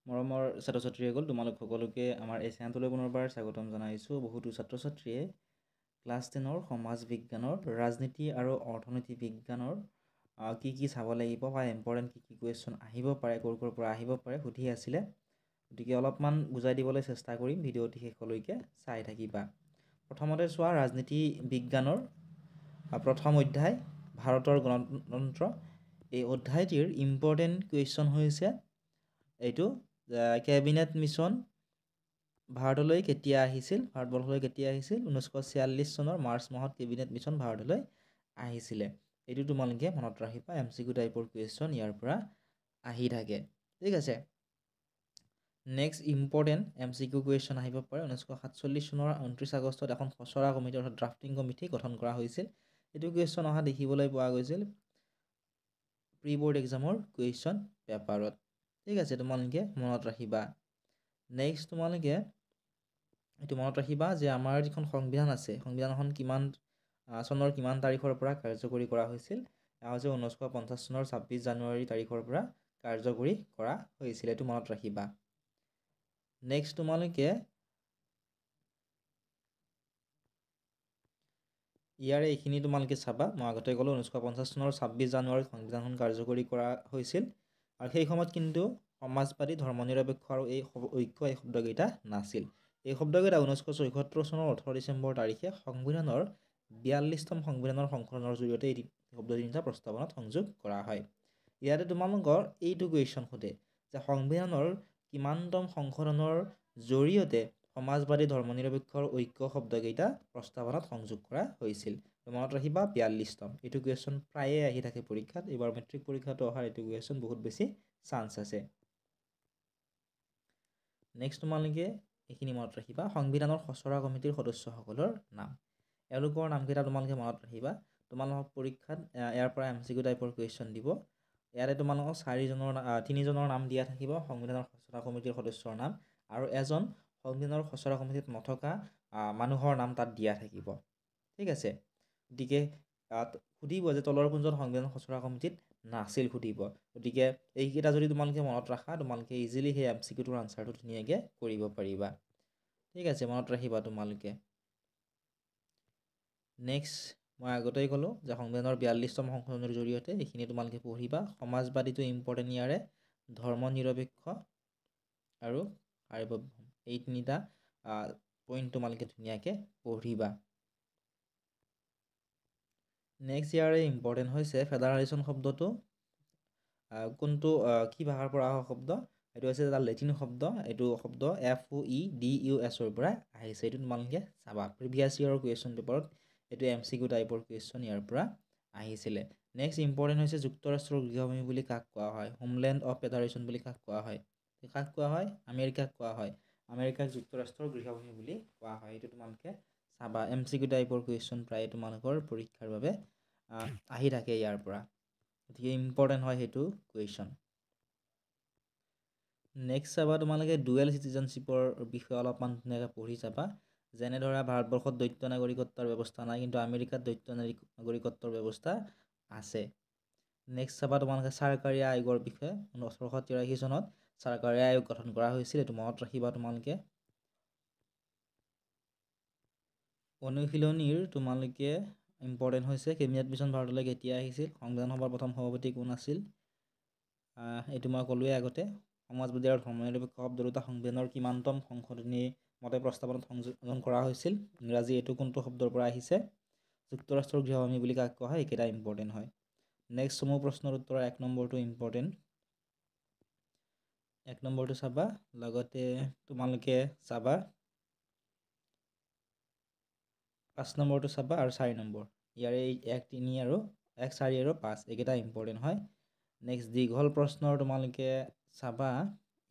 মৰমৰ ছাত্ৰ ছাত্ৰীসকল, তোমালোক সকলোকে আমাৰ এই চেনেলটোলৈ পুনৰবাৰ স্বাগতম জনাইছোঁ। বহুতো ছাত্ৰ ছাত্ৰীয়ে ক্লাছ 10ৰ সমাজ বিজ্ঞানৰ ৰাজনীতি আৰু অৰ্থনীতি বিজ্ঞানৰ কি কি চাব লাগিব বা ইম্পৰ্টেণ্ট কি কি কুৱেশ্যন আহিব পাৰে, ক'ৰ পৰা আহিব পাৰে সুধি আছিলে। গতিকে অলপমান বুজাই দিবলৈ চেষ্টা কৰিম, ভিডিঅ'টি শেষলৈকে চাই থাকিবা। প্ৰথমতে চোৱা, ৰাজনীতি বিজ্ঞানৰ প্ৰথম অধ্যায় ভাৰতৰ গণতন্ত্ৰ। এই অধ্যায়টিৰ ইম্পৰ্টেণ্ট কুৱেশ্যন হৈছে এইটো, কেবিনেট মিছন ভাৰতলৈ কেতিয়া আহিছিল, ভাৰতবৰ্ষলৈ কেতিয়া আহিছিল? 1946 চনৰ মাৰ্চ মাহত কেবিনেট মিছন ভাৰতলৈ আহিছিলে। এইটো তোমালোকে মনত ৰাখিবা, MCQ টাইপৰ কুৱেশ্যন ইয়াৰ পৰা আহি থাকে। ঠিক আছে। নেক্সট ইম্পৰ্টেণ্ট MCQ কুৱেশ্যন আহিব পাৰে। 1947 চনৰ 29 আগষ্টত এখন খচৰা কমিটি অৰ্থাৎ ড্ৰাফটিং কমিটি গঠন কৰা হৈছিল। এইটো কুৱেশ্যন অহা দেখিবলৈ পোৱা গৈছিল প্ৰি বৰ্ড এক্সামৰ কুৱেশ্যন পেপাৰত। ঠিক আছে, তোমালোকে মনত ৰাখিবা। নেক্সট তোমালোকে এইটো মনত ৰাখিবা যে আমাৰ যিখন সংবিধান আছে, সংবিধানখন কিমান চনৰ কিমান তাৰিখৰ পৰা কাৰ্যকৰী কৰা হৈছিল? এয়া হৈছে 1950 চনৰ 26 জানুৱাৰী তাৰিখৰ পৰা কাৰ্যকৰী কৰা হৈছিল। এইটো মনত ৰাখিবা। নেক্সট তোমালোকে ইয়াৰে এইখিনি তোমালোকে চাবা। মই আগতে ক'লোঁ 1950 চনৰ 26 জানুৱাৰীত সংবিধানখন কাৰ্যকৰী কৰা হৈছিল, আৰু সেই সময়ত কিন্তু সমাজবাদী, ধৰ্মনিৰপেক্ষ আৰু এই ঐক্য এই শব্দকেইটা নাছিল। এই শব্দকেইটা 1974 চনৰ 18 ডিচেম্বৰ তাৰিখে সংবিধানৰ 42তম সংবিধানৰ সংশোধনৰ জৰিয়তে এই শব্দ তিনিটা প্ৰস্তাৱনাত সংযোগ কৰা হয়। ইয়াতে তোমালোকৰ এইটো কুৱেশ্যন সোধে যে সংবিধানৰ কিমানতম সংশোধনৰ জৰিয়তে সমাজবাদী, ধৰ্মনিৰপেক্ষৰ ঐক্য শব্দকেইটা প্ৰস্তাৱনাত সংযোগ কৰা হৈছিল? মনত ৰাখিবা 42তম। এইটো কুৱেশ্যন প্ৰায়ে আহি থাকে পৰীক্ষাত। এইবাৰ মেট্ৰিক পৰীক্ষাটো অহাৰ এইটো কুৱেশ্যন বহুত বেছি চান্স আছে। নেক্সট তোমালোকে এইখিনি মনত ৰাখিবা, সংবিধানৰ খচৰা কমিটিৰ সদস্যসকলৰ নাম। এওঁলোকৰ নামকেইটা তোমালোকে মনত ৰাখিবা। তোমালোকক পৰীক্ষাত ইয়াৰ পৰা MCQ টাইপৰ কুৱেশ্যন দিব। ইয়াতে তোমালোকক তিনিজনৰ নাম দিয়া থাকিব, সংবিধানৰ খচৰা কমিটিৰ সদস্যৰ নাম, আৰু এজন সংবিধানৰ খচৰা কমিটিত নথকা মানুহৰ নাম তাত দিয়া থাকিব। ঠিক আছে। গতিকে সুধিব যে তলৰ কোনজন সংবিধান খচৰা কমিটিত নাছিল সুধিব। গতিকে এইকেইটা যদি তোমালোকে মনত ৰাখা, তোমালোকে ইজিলি সেই MCQটোৰ আনচাৰটো ধুনীয়াকৈ কৰিব পাৰিবা। ঠিক আছে, মনত ৰাখিবা তোমালোকে। নেক্সট মই আগতেই ক'লোঁ যে সংবিধানৰ 42তম সংশোধনৰ জৰিয়তে এইখিনি তোমালোকে পঢ়িবা। সমাজবাদীটো ইম্পৰ্টেণ্ট ইয়াৰে, ধৰ্মনিৰপেক্ষ আৰু সাৰ্বভৌম, এই তিনিটা পইণ্ট তোমালোকে ধুনীয়াকৈ পঢ়িবা। নেক্সট ইয়াৰে ইম্পৰ্টেণ্ট হৈছে ফেডাৰেলিজম শব্দটো কোনটো কি ভাষাৰ পৰা অহা শব্দ? এইটো হৈছে এটা লেটিন শব্দ। এইটো শব্দ FOEDUS পৰা আহিছে। এইটো তোমালোকে চাবা। প্ৰিভিয়াছ ইয়েৰৰ কুৱেশ্যন পেপাৰত এইটো MCQ টাইপৰ কুৱেশ্যন ইয়াৰ পৰা আহিছিলে। নেক্সট ইম্পৰ্টেণ্ট হৈছে যুক্তৰাষ্ট্ৰৰ গৃহভূমি বুলি কাক কোৱা হয়? হোমলেণ্ড অফ ফেডাৰেশ্যন বুলি কাক কোৱা হয়? কাক কোৱা হয়? আমেৰিকাক কোৱা হয়। আমেৰিকাক যুক্তৰাষ্ট্ৰৰ গৃহভূমি বুলি কোৱা হয়। এইটো তোমালোকে চাবা। MCQ টাইপৰ কুৱেশ্যন প্ৰায় তোমালোকৰ পৰীক্ষাৰ বাবে আহি থাকে ইয়াৰ পৰা। গতিকে ইম্পৰ্টেণ্ট হয় সেইটো কুৱেশ্যন। নেক্সট চাবা তোমালোকে ডুৱেল চিটিজেনশ্বিপৰ বিষয়ে অলপমান ধুনীয়াকৈ পঢ়ি চাবা। যেনে ধৰা ভাৰতবৰ্ষত দ্বৈত নাগৰিকত্বৰ ব্যৱস্থা নাই, কিন্তু আমেৰিকাত দ্বৈত নাগৰিকত্বৰ ব্যৱস্থা আছে। নেক্সট চাবা তোমালোকে চৰকাৰী আয়োগৰ বিষয়ে। 1883 চনত চৰকাৰী আয়োগ গঠন কৰা হৈছিল। এইটো মনত ৰাখিবা তোমালোকে। অনুশীলনীৰ তোমালোকে ইম্পৰ্টেণ্ট হৈছে কেবিনেট মিছন ভাৰতলৈ কেতিয়া আহিছিল? সংবিধান সভাৰ প্ৰথম সভাপতি কোন আছিল? এইটো মই ক'লোৱেই আগতে। সমাজবাদী আৰু ধৰ্মনিৰপেক্ষ শব্দ দুটা সংবিধানৰ কিমানতম সংশোধনী মতে প্ৰস্তাৱনাত সংযোজন কৰা হৈছিল? ইংৰাজী এইটো কোনটো শব্দৰ পৰা আহিছে? যুক্তৰাষ্ট্ৰৰ গৃহভূমি বুলি কাক কোৱা হয়? এইকেইটা ইম্পৰ্টেণ্ট হয়। নেক্সট সমূহ প্ৰশ্নৰ উত্তৰ 1 নম্বৰটো ইম্পৰ্টেণ্ট। 1 নম্বৰটো চাবা, লগতে তোমালোকে চাবা 5 নম্বৰটো চাবা আৰু 4 নম্বৰ। ইয়াৰে 1, 3 আৰু 1, 4 আৰু 5 এইকেইটা ইম্পৰ্টেণ্ট হয়। নেক্সট দীঘল প্ৰশ্নৰ তোমালোকে চাবা,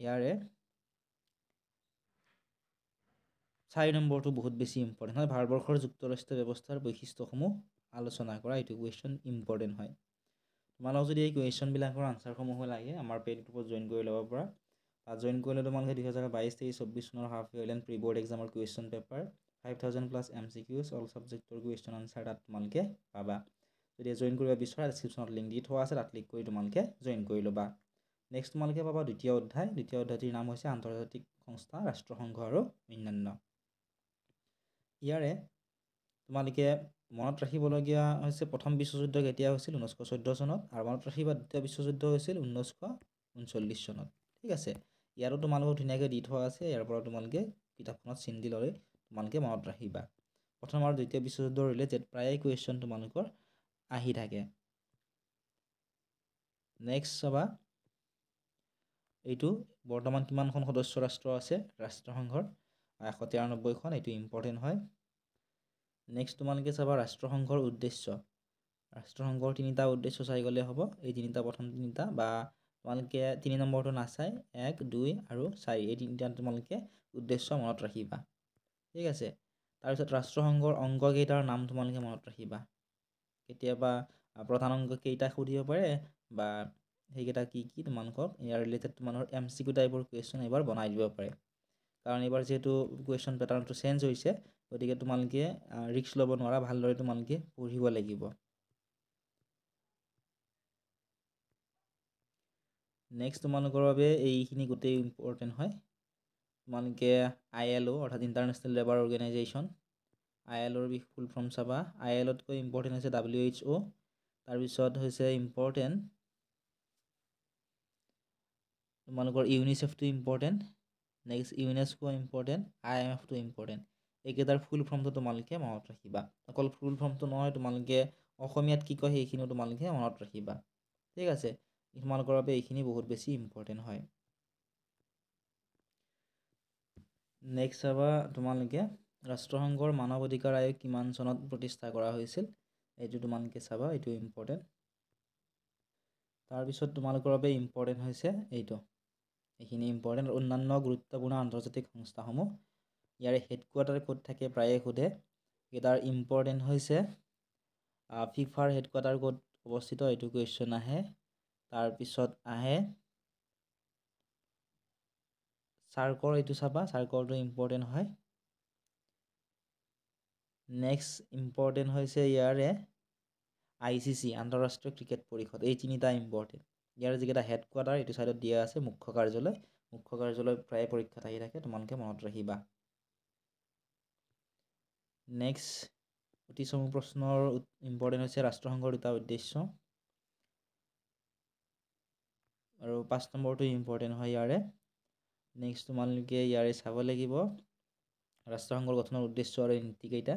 ইয়াৰে 4 নম্বৰটো বহুত বেছি ইম্পৰ্টেণ্ট হয়। ভাৰতবৰ্ষৰ যুক্তৰাষ্ট্ৰীয় ব্যৱস্থাৰ বৈশিষ্ট্যসমূহ আলোচনা কৰা, এইটো কুৱেশ্যন ইম্পৰ্টেণ্ট হয়। তোমালোকক যদি এই কুৱেশ্যনবিলাকৰ আনচাৰসমূহ লাগে, আমাৰ পেইড গ্ৰুপত জইন কৰি ল'ব পৰা। তাত জইন কৰিলে তোমালোকে 2022-23-24 চনৰ half yearly and pre board এক্সামৰ কুৱেশ্যন পেপাৰ 5000+ MCQs অল ছাবজেক্টৰ কুৱেশ্যন আনচাৰ তাত তোমালোকে পাবা। যদি জইন কৰিব বিচৰা, ডেছক্ৰিপশ্যনত লিংক দি থোৱা আছে, তাত ক্লিক কৰি তোমালোকে জইন কৰি ল'বা। নেক্সট তোমালোকে পাবা দ্বিতীয় অধ্যায়টিৰ নাম হৈছে আন্তৰ্জাতিক সংস্থা ৰাষ্ট্ৰসংঘ আৰু অন্যান্য। ইয়াৰে তোমালোকে মনত ৰাখিবলগীয়া হৈছে প্ৰথম বিশ্বযুদ্ধ কেতিয়া হৈছিল 1914 চনত, আৰু মনত ৰাখিবা দ্বিতীয় বিশ্বযুদ্ধ হৈছিল 1939 চনত। ঠিক আছে, ইয়াৰো তোমালোকক ধুনীয়াকৈ দি থোৱা আছে, ইয়াৰ পৰা তোমালোকে কিতাপখনত চিন দি ল'লে তোমালোকে মনত ৰাখিবা। প্ৰথম আৰু দ্বিতীয় বিশ্বযুদ্ধৰ ৰিলেটেড প্ৰায়ে কুৱেশ্যন তোমালোকৰ আহি থাকে। নেক্সট চাবা, এইটো বৰ্তমান কিমানখন সদস্য ৰাষ্ট্ৰ আছে ৰাষ্ট্ৰসংঘৰ, 193খন, এইটো ইম্পৰ্টেণ্ট হয়। নেক্সট তোমালোকে চাবা ৰাষ্ট্ৰসংঘৰ উদ্দেশ্য। ৰাষ্ট্ৰসংঘৰ 3টা উদ্দেশ্য চাই গ'লে হ'ব, এই প্ৰথম তিনিটা, বা তোমালোকে 3 নম্বৰটো নাচাই 1, 2 আৰু 4 এই 3টা তোমালোকে উদ্দেশ্য মনত ৰাখিবা। ঠিক আছে, তাৰপিছত ৰাষ্ট্ৰসংঘৰ অংগ কেইটাৰ নাম তোমালোকে মনত ৰাখিবা। কেতিয়াবা প্ৰধান অংগ কেইটা সুধিব পাৰে, বা সেইকেইটা কি কি তোমালোকক ইয়াৰ ৰিলেটেড তোমালোকৰ MCQ টাইপৰ কুৱেশ্যন এইবাৰ বনাই দিব পাৰে। কাৰণ এইবাৰ যিহেতু কুৱেশ্যন পেটাৰ্ণটো চেঞ্জ হৈছে, গতিকে তোমালোকে ৰিস্ক ল'ব নোৱাৰা, ভালদৰে তোমালোকে পঢ়িব লাগিব। নেক্সট তোমালোকৰ বাবে এইখিনি গোটেই ইম্পৰ্টেণ্ট হয়। তোমালোকে ILO অৰ্থাৎ ইণ্টাৰনেশ্যনেল লেবাৰ অৰ্গেনাইজেশ্যন, ILOৰ ফুল ফৰ্ম চাবা। ILOতকৈ ইম্পৰ্টেণ্ট হৈছে WHO, তাৰপিছত হৈছে ইম্পৰ্টেণ্ট তোমালোকৰ ইউনিচেফটো ইম্পৰ্টেণ্ট, নেক্সট ইউনেস্কো ইম্পৰ্টেণ্ট, IMFটো ইম্পৰ্টেণ্ট। এইকেইটাৰ ফুল ফৰ্মটো তোমালোকে মনত ৰাখিবা। অকল ফুল ফৰ্মটো নহয়, তোমালোকে অসমীয়াত কি কয় সেইখিনিও তোমালোকে মনত ৰাখিবা। ঠিক আছে, তোমালোকৰ বাবে এইখিনি বহুত বেছি ইম্পৰ্টেণ্ট হয়। নেক্সট চাবা তোমালোকে ৰাষ্ট্ৰসংঘৰ মানৱ অধিকাৰ আয়োগ কিমান চনত প্ৰতিষ্ঠা কৰা হৈছিল, এইটো তোমালোকে চাবা, এইটো ইম্পৰ্টেণ্ট। তাৰপিছত তোমালোকৰ বাবে ইম্পৰ্টেণ্ট হৈছে এইখিনি ইম্পৰ্টেণ্ট। অন্যান্য গুৰুত্বপূৰ্ণ আন্তৰ্জাতিক সংস্থাসমূহ, ইয়াৰে হেডকোৱাৰ্টাৰ ক'ত থাকে প্ৰায়ে সোধে। এইকেইটাৰ ইম্পৰ্টেণ্ট হৈছে ফিফাৰ হেডকোৱাৰ্টাৰ ক'ত অৱস্থিত, এইটো কুৱেশ্যন আহে। তাৰপিছত আহে চাৰ্কৰ, এইটো চাবা, চাৰ্কৰটো ইম্পৰ্টেণ্ট হয়। নেক্সট ইম্পৰ্টেণ্ট হৈছে ইয়াৰে ICC আন্তঃৰাষ্ট্ৰীয় ক্ৰিকেট পৰিষদ, এই 3টা ইম্পৰ্টেণ্ট। ইয়াৰ যিকেইটা হেডকোৱাৰ্টাৰ এইটো ছাইডত দিয়া আছে, মুখ্য কাৰ্যালয় প্ৰায় পৰীক্ষাত আহি থাকে, তোমালোকে মনত ৰাখিবা। নেক্সট অতি চমু প্ৰশ্নৰ ইম্পৰ্টেণ্ট হৈছে ৰাষ্ট্ৰসংঘৰ 2টা উদ্দেশ্য, আৰু 5 নম্বৰটো ইম্পৰ্টেণ্ট হয় ইয়াৰে। নেক্সট তোমালোকে ইয়াৰে চাব লাগিব ৰাষ্ট্ৰসংঘৰ গঠনৰ উদ্দেশ্য আৰু নীতিকেইটা।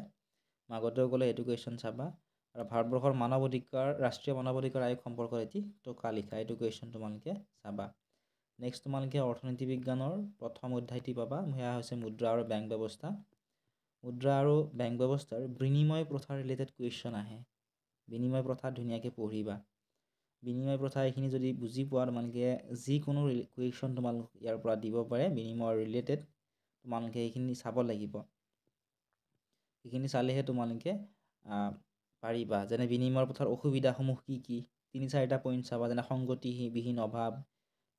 আগতেও ক'লে এইটো কুৱেশ্যন চাবা। আৰু ভাৰতবৰ্ষৰ ৰাষ্ট্ৰীয় মানৱ অধিকাৰ আয়োগ সম্পৰ্কত এটি টকা লিখা, এইটো কুৱেশ্যন তোমালোকে চাবা। নেক্সট তোমালোকে অৰ্থনীতি বিজ্ঞানৰ প্ৰথম অধ্যায়টি পাবা, সেয়া হৈছে মুদ্ৰা আৰু বেংক ব্যৱস্থা। মুদ্ৰা আৰু বেংক ব্যৱস্থাৰ বিনিময় প্ৰথাৰ ৰিলেটেড কুৱেশ্যন আহে। বিনিময় প্ৰথা ধুনীয়াকৈ পঢ়িবা। বিনিময় প্ৰথা এইখিনি যদি বুজি পোৱা, তোমালোকে যিকোনো কুৱেশ্যন তোমালোক ইয়াৰ পৰা দিব পাৰে বিনিময়ৰ ৰিলেটেড, তোমালোকে এইখিনি চাব লাগিব। এইখিনি চালেহে তোমালোকে পাৰিবা। যেনে বিনিময়ৰ প্ৰথাৰ অসুবিধাসমূহ কি কি, 3-4টা পইণ্ট চাবা, যেনে সংগতিবিহীন অভাৱ,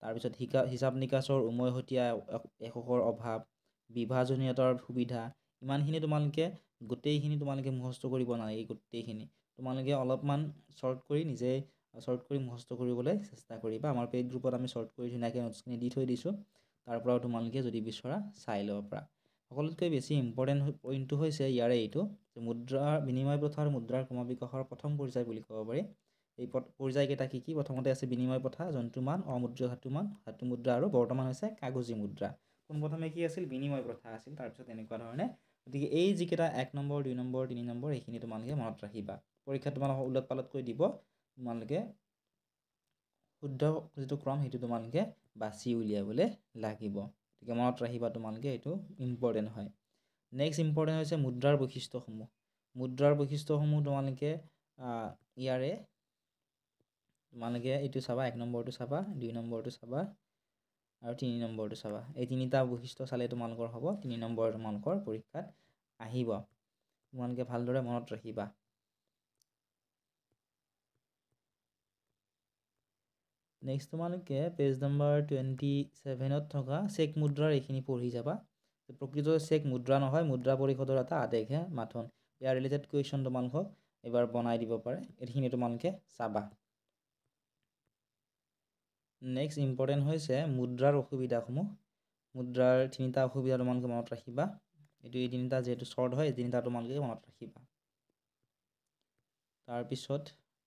তাৰপিছত হিচাপ নিকাচৰ উমৈহতীয়া এককৰ অভাৱ, বিভাজনীয়তাৰ সুবিধা, ইমানখিনি তোমালোকে গোটেইখিনি তোমালোকে মুখস্থ কৰিব নালাগে। গোটেইখিনি তোমালোকে অলপমান শ্বৰ্ট কৰি নিজে মুখস্থ কৰিবলৈ চেষ্টা কৰিবা। আমাৰ পেইড গ্ৰুপত আমি শ্বৰ্ট কৰি ধুনীয়াকৈ নোটছখিনি দি থৈ দিছোঁ, তাৰ পৰাও তোমালোকে যদি বিচৰা চাই ল'ব পাৰা। সকলোতকৈ বেছি ইম্পৰ্টেণ্ট পইণ্টটো হৈছে ইয়াৰে এইটো যে বিনিময় প্ৰথাৰ মুদ্ৰাৰ ক্ৰমবিকাশৰ প্ৰথম পৰ্যায় বুলি ক'ব পাৰি। এই পৰ্যায়কেইটা কি কি, প্ৰথমতে আছে বিনিময় প্ৰথা, জন্তুমান, অমুদ্ৰীয় ধাতুমান, ধাতু মুদ্ৰা, আৰু বৰ্তমান হৈছে কাগজী মুদ্ৰা। পোনপ্ৰথমে কি আছিল, বিনিময় প্ৰথা আছিল, তাৰপিছত এনেকুৱা ধৰণে। গতিকে এই যিকেইটা 1 নম্বৰ, 2 নম্বৰ, 3 নম্বৰ, এইখিনি তোমালোকে মনত ৰাখিবা। পৰীক্ষাত তোমালোকক ওলট পালটকৈ দিব, তোমালোকে শুদ্ধ যিটো ক্ৰম সেইটো তোমালোকে বাছি উলিয়াবলৈ লাগিব। গতিকে মনত ৰাখিবা তোমালোকে, এইটো ইম্পৰ্টেণ্ট হয়। নেক্সট ইম্পৰ্টেণ্ট হৈছে মুদ্ৰাৰ বৈশিষ্ট্যসমূহ। মুদ্ৰাৰ বৈশিষ্ট্যসমূহ তোমালোকে ইয়াৰে এইটো চাবা, 1 নম্বৰটো চাবা, 2 নম্বৰটো চাবা, আৰু 3 নম্বৰটো চাবা। এই 3টা বৈশিষ্ট্য চালে তোমালোকৰ হ'ব, 3 নম্বৰ তোমালোকৰ পৰীক্ষাত আহিব। তোমালোকে ভালদৰে মনত ৰাখিবা। নেক্সট তোমালোকে পেজ নম্বৰ 27ত থকা চেক মুদ্ৰাৰ এইখিনি পঢ়ি যাবা। প্ৰকৃত চেক মুদ্ৰা নহয়, মুদ্ৰা পৰিষদৰ এটা আদেশহে মাথোন। ইয়াৰ ৰিলেটেড কুৱেশ্যন তোমালোকক এবাৰ বনাই দিব পাৰে, এইখিনি তোমালোকে চাবা। নেক্সট ইম্পৰ্টেণ্ট হৈছে মুদ্ৰাৰ অসুবিধাসমূহ। মুদ্ৰাৰ তিনিটা অসুবিধা তোমালোকে মনত ৰাখিবা। এই তিনিটা যিহেতু শ্বৰ্ট হয়, এই তিনিটা তোমালোকে মনত ৰাখিবা। তাৰপিছত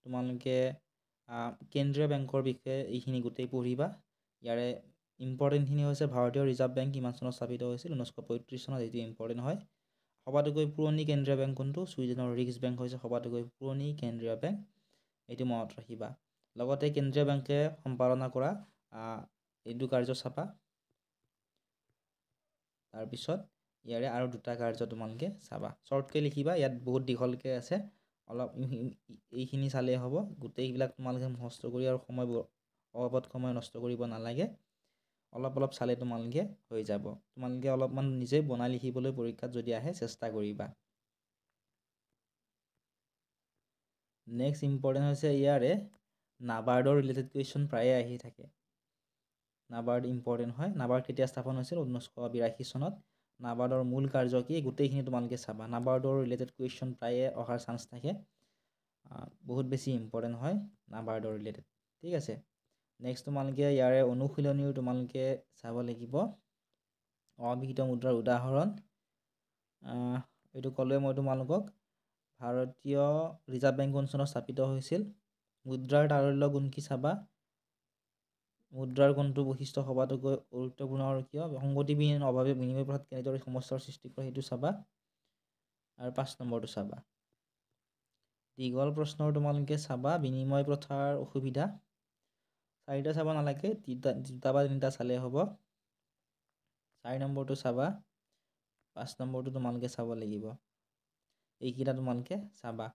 তোমালোকে কেন্দ্ৰীয় বেংকৰ বিষয়ে এইখিনি গোটেই পঢ়িবা। ইয়াৰে ইম্পৰ্টেণ্টখিনি হৈছে ভাৰতীয় ৰিজাৰ্ভ বেংক কিমান চনত স্থাপিত হৈছিল? 1935 চনত। এইটো ইম্পৰ্টেণ্ট হয়। সবাতোকৈ পুৰণি কেন্দ্ৰীয় বেংক কোনটো? ছুইডেনৰ ৰিক্স বেংক হৈছে সবাতোকৈ পুৰণি কেন্দ্ৰীয় বেংক। এইটো মনত ৰাখিবা। লগতে কেন্দ্ৰীয় বেংকে সম্পাদনা কৰা এইটো কাৰ্য চাবা। তাৰপিছত ইয়াৰে আৰু দুটা কাৰ্য তোমালোকে চাবা। শ্বৰ্টকৈ লিখিবা, ইয়াত বহুত দীঘলকৈ আছে। অলপ এইখিনি চালেই হ'ব। গোটেইবিলাক তোমালোকে মুখস্থ কৰি আৰু অবাবত সময় নষ্ট কৰিব নালাগে। অলপ অলপ চালে তোমালোকে হৈ যাব। তোমালোকে অলপমান নিজে বনাই লিখিবলৈ পৰীক্ষাত যদি আহে চেষ্টা কৰিবা। নেক্সট ইম্পৰ্টেণ্ট হৈছে ইয়াৰে নাবাৰ্ডৰ ৰিলেটেড কুৱেশ্যন প্ৰায়ে আহি থাকে। নাবাৰ্ড ইম্পৰ্টেণ্ট হয়। নাবাৰ্ড কেতিয়া স্থাপন হৈছিল? 1982 চনত। নাবাৰ্ডৰ মূল কাৰ্য কি? গোটেইখিনি তোমালোকে চাবা। নাবাৰ্ডৰ ৰিলেটেড কুৱেশ্যন প্ৰায়ে অহাৰ চান্স থাকে। বহুত বেছি ইম্পৰ্টেণ্ট হয় নাবাৰ্ডৰ ৰিলেটেড। ঠিক আছে। নেক্সট তোমালোকে ইয়াৰে অনুশীলনীও তোমালোকে চাব লাগিব। অবিহিত মুদ্ৰাৰ উদাহৰণ এইটো ক'লোৱে মই তোমালোকক। ভাৰতীয় ৰিজাৰ্ভ বেংক কোন চনত স্থাপিত হৈছিল? মুদ্ৰাৰ তাৰল্য গুণ কি চাবা। মুদ্ৰাৰ কোনটো বৈশিষ্ট্য সবাতোকৈ গুৰুত্বপূৰ্ণ আৰু কিয়? সংগতিবিহীন অভাৱে বিনিময় প্ৰথাত কেনেদৰে সমস্যাৰ সৃষ্টি কৰে সেইটো চাবা। আৰু 5 নম্বৰটো চাবা। দীঘল প্ৰশ্নৰ তোমালোকে চাবা বিনিময় প্ৰথাৰ অসুবিধা। 4টা চাব নালাগে, 2টা বা 3টা চালেই হ'ব। 4 নম্বৰটো চাবা। 5 নম্বৰটো তোমালোকে চাব লাগিব। এইকেইটা তোমালোকে চাবা।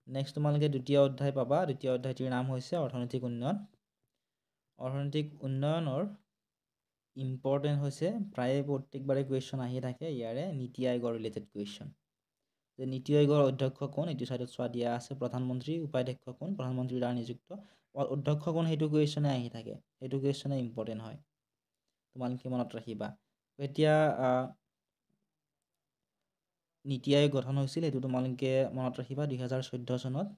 নেক্সট তোমালোকে দ্বিতীয় অধ্যায় পাবা। দ্বিতীয় অধ্যায়টিৰ নাম হৈছে অৰ্থনৈতিক উন্নয়ন। অৰ্থনৈতিক উন্নয়নৰ ইম্পৰ্টেণ্ট হৈছে প্ৰায়ে প্ৰত্যেকবাৰে কুৱেশ্যন আহি থাকে ইয়াৰে নীতি আয়োগৰ ৰিলেটেড কুৱেশ্যন। যে নীতি আয়োগৰ অধ্যক্ষ কোন? এইটো চাইডত চোৱা দিয়া আছে। প্ৰধানমন্ত্ৰী। উপাধ্যক্ষ কোন? প্ৰধানমন্ত্ৰীৰ দ্বাৰা নিযুক্ত। অধ্যক্ষ কোন? সেইটো কুৱেশ্যনে আহি থাকে। সেইটো কুৱেশ্যনে ইম্পৰ্টেণ্ট হয়। তোমালোকে মনত ৰাখিবা। এতিয়া নীতি আয়োগ গঠন হৈছিল, সেইটো তোমালোকে মনত ৰাখিবা 2014 চনত।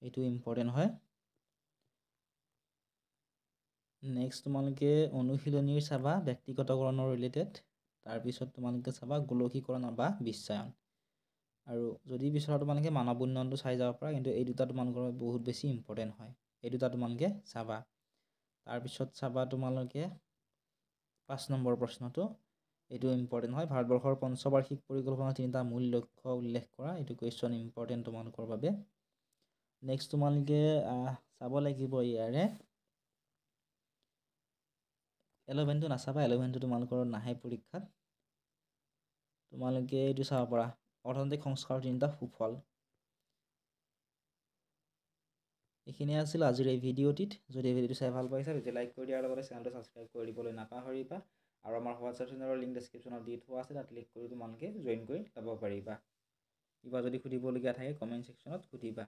এইটো ইম্পৰ্টেণ্ট হয়। নেক্সট তোমালোকে অনুশীলনীৰ চাবা ব্যক্তিগতকৰণৰ ৰিলেটেড। তাৰপিছত তোমালোকে চাবা গোলকীকৰণ বা বিশ্বায়ন। আৰু যদি বিচৰা তোমালোকে মানৱ উন্নয়নটো চাই যাব পাৰা, কিন্তু এই দুটা তোমালোকৰ বহুত বেছি ইম্পৰ্টেণ্ট হয়। এই দুটা তোমালোকে চাবা। তাৰপিছত চাবা তোমালোকে 5 নম্বৰ প্ৰশ্নটো। এইটো ইম্পৰ্টেণ্ট হয়। ভাৰতবৰ্ষৰ পঞ্চবাৰ্ষিক পৰিকল্পনাৰ 3টা মূল লক্ষ্য উল্লেখ কৰা। এইটো কুৱেশ্যন ইম্পৰ্টেণ্ট তোমালোকৰ বাবে। নেক্সট তোমালোকে চাব লাগিব ইয়াৰে 11টো নাচাবা। 11টো তোমালোকৰ নাহে পৰীক্ষাত। তোমালোকে এইটো চাব পাৰা অৰ্থনৈতিক সংস্কাৰৰ 3টা সুফল। এইখিনিয়ে আছিল আজিৰ এই ভিডিঅ'টিত। যদি এই ভিডিঅ'টো চাই ভাল পাইছা তেতিয়া লাইক কৰি দিয়াৰ লগতে চেনেলটো ছাবস্ক্ৰাইব কৰি দিবলৈ নাপাহৰিবা। আৰু আমাৰ হোৱাটছআপ চেনেলৰ লিংক ডেছক্ৰিপশ্যনত দি থোৱা আছে, তাত ক্লিক কৰি তোমালোকে জইন কৰি ল'ব পাৰিবা। কিবা যদি সুধিবলগীয়া থাকে কমেণ্ট ছেকশ্যনত সুধিবা।